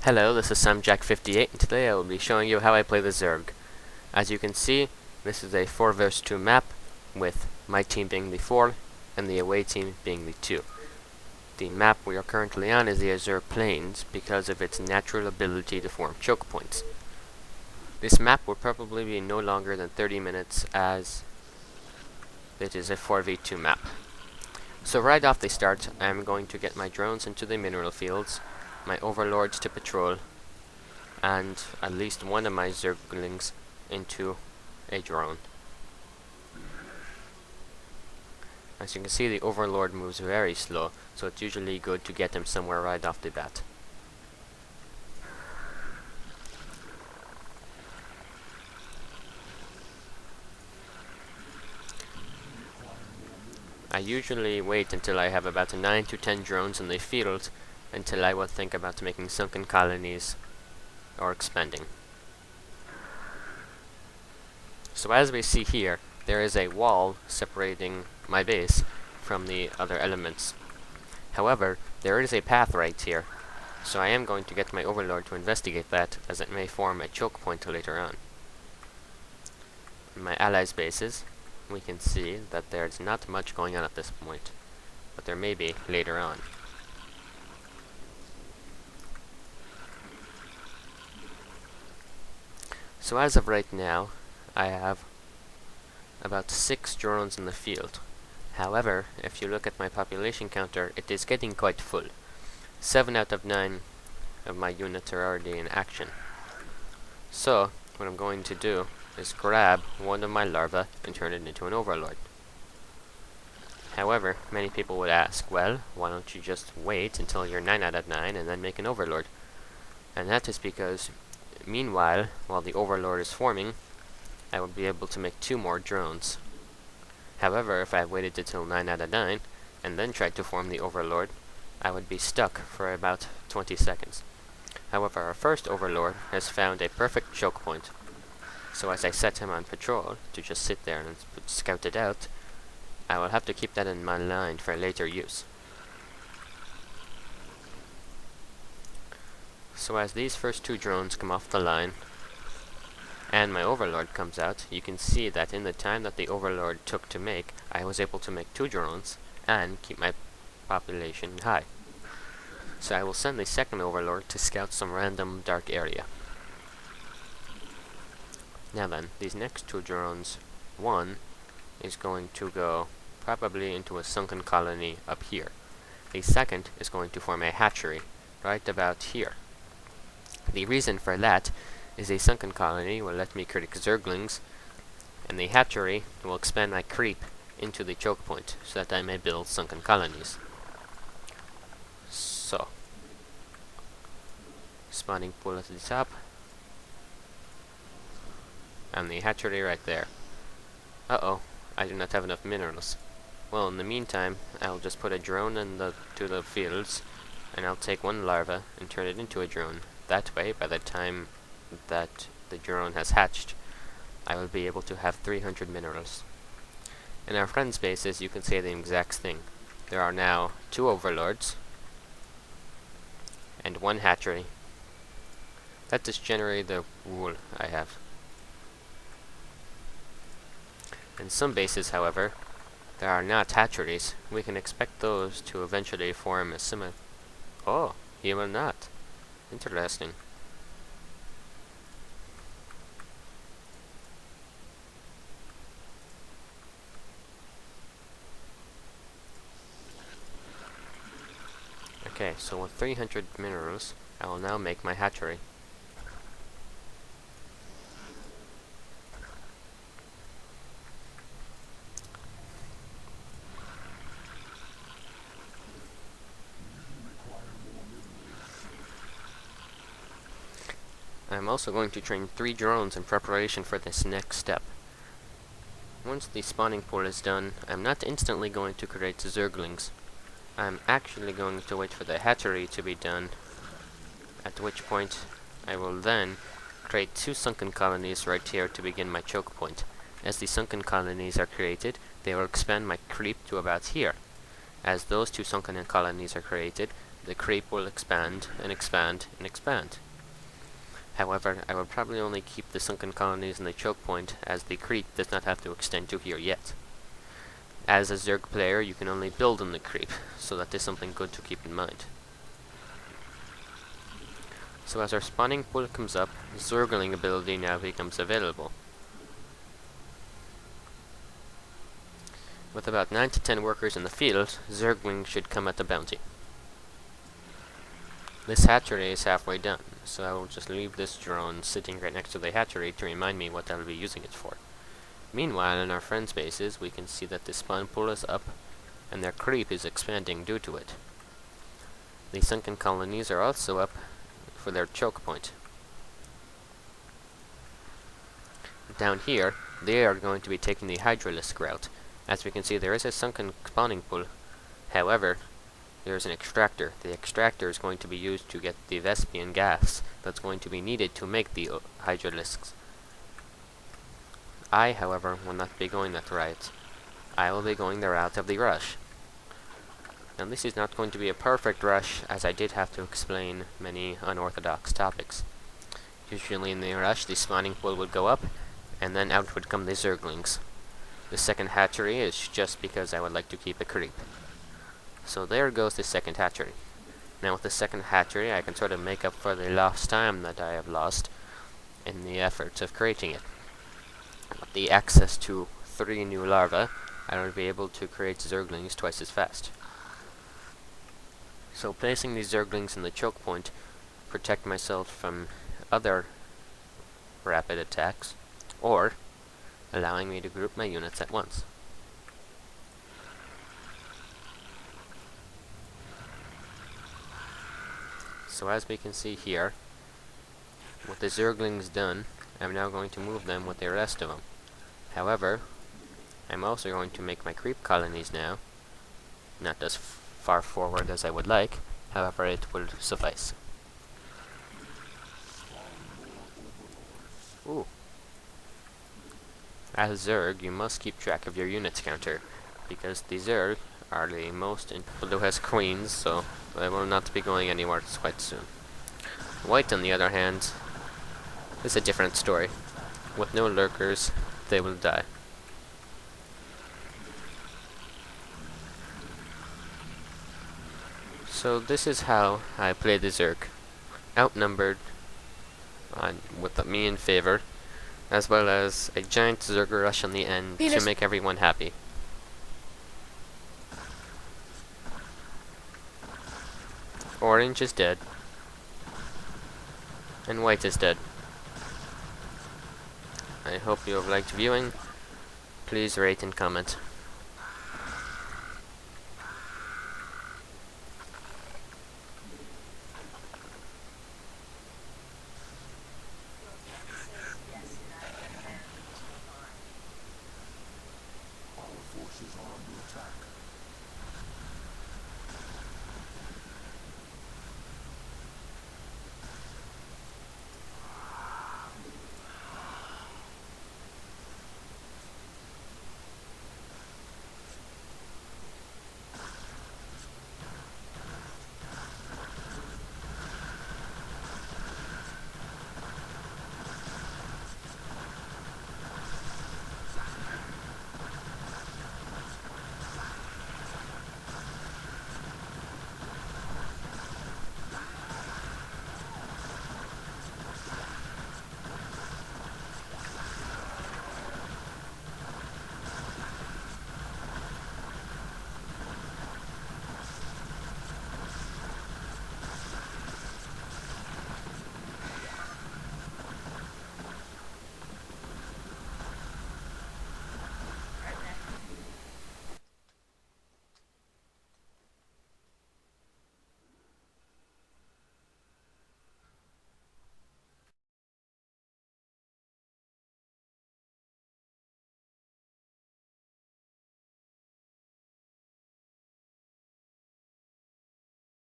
Hello, this is SamJack58 and today I will be showing you how I play the Zerg. As you can see, this is a 4 vs 2 map with my team being the 4 and the away team being the 2. The map we are currently on is the Azure Plains because of its natural ability to form choke points. This map will probably be no longer than 30 minutes as it is a 4v2 map. So right off the start, I am going to get my drones into the mineral fields, my overlords to patrol, and at least one of my zerglings into a drone. As you can see, the overlord moves very slow, so it's usually good to get him somewhere right off the bat. I usually wait until I have about 9 to 10 drones in the field until I will think about making sunken colonies or expanding. So as we see here, there is a wall separating my base from the other elements. However, there is a path right here, so I am going to get my overlord to investigate that, as it may form a choke point later on. In my allies' bases, we can see that there's not much going on at this point, but there may be later on. So as of right now, I have about 6 drones in the field. However, if you look at my population counter, it is getting quite full. 7 out of 9 of my units are already in action. So, what I'm going to do is grab one of my larvae and turn it into an overlord. However, many people would ask, well, why don't you just wait until you're 9 out of 9 and then make an overlord? And that is because, meanwhile, while the overlord is forming, I would be able to make 2 more drones. However, if I waited until 9 out of 9 and then tried to form the overlord, I would be stuck for about 20 seconds. However, our first overlord has found a perfect choke point. So as I set him on patrol to just sit there and scout it out, I will have to keep that in my mind for later use. So as these first 2 drones come off the line, and my overlord comes out, you can see that in the time that the overlord took to make, I was able to make 2 drones and keep my population high. So I will send the second overlord to scout some random dark area. Now then, these next 2 drones, one is going to go probably into a sunken colony up here. The second is going to form a hatchery right about here. The reason for that is a sunken colony will let me create zerglings, and the hatchery will expand my creep into the choke point so that I may build sunken colonies. So, spawning pool at the top, and the hatchery right there. Uh-oh, I do not have enough minerals. Well, in the meantime, I'll just put a drone to the fields, and I'll take 1 larva and turn it into a drone. That way, by the time that the drone has hatched, I will be able to have 300 minerals. In our friends' bases, you can say the exact thing. There are now 2 overlords and 1 hatchery. That is generally the rule I have. In some bases, however, there are not hatcheries. We can expect those to eventually form a similar... Oh, he will not. Interesting. Okay, so with 300 minerals, I will now make my hatchery. I'm also going to train 3 drones in preparation for this next step. Once the spawning pool is done, I'm not instantly going to create zerglings. I'm actually going to wait for the hatchery to be done, at which point I will then create 2 sunken colonies right here to begin my choke point. As the sunken colonies are created, they will expand my creep to about here. As those 2 sunken colonies are created, the creep will expand and expand and expand. However, I will probably only keep the sunken colonies in the choke point, as the creep does not have to extend to here yet. As a Zerg player, you can only build on the creep, so that is something good to keep in mind. So as our spawning pool comes up, Zergling ability now becomes available. With about 9 to 10 workers in the field, Zergling should come at the bounty. This hatchery is halfway done, so I will just leave this drone sitting right next to the hatchery to remind me what I'll be using it for. Meanwhile, in our friends' bases, we can see that the spawn pool is up, and their creep is expanding due to it. The sunken colonies are also up for their choke point. Down here, they are going to be taking the hydralisk route. As we can see, there is a sunken spawning pool. However, there is an extractor. The extractor is going to be used to get the Vespian gas that's going to be needed to make the hydralisks. I, however, will not be going that route. I will be going the route of the rush. Now this is not going to be a perfect rush, as I did have to explain many unorthodox topics. Usually in the rush, the spawning pool would go up, and then out would come the Zerglings. The second hatchery is just because I would like to keep a creep. So there goes the second hatchery. Now with the second hatchery, I can sort of make up for the lost time that I have lost in the efforts of creating it. With the access to 3 new larvae, I will be able to create Zerglings twice as fast. So placing these Zerglings in the choke point protect myself from other rapid attacks, or allowing me to group my units at once. So as we can see here, with the Zerglings done, I'm now going to move them with the rest of them. However, I'm also going to make my creep colonies now, not as far forward as I would like, however it will suffice. Ooh. As Zerg, you must keep track of your units counter, because the Zerg are the most who has queens, so they will not be going anywhere quite soon. White, on the other hand, is a different story. With no lurkers, they will die. So this is how I play the Zerg. Outnumbered with me in favor, as well as a giant Zerg rush on the end to make everyone happy. Orange is dead, and white is dead. I hope you have liked viewing. Please rate and comment.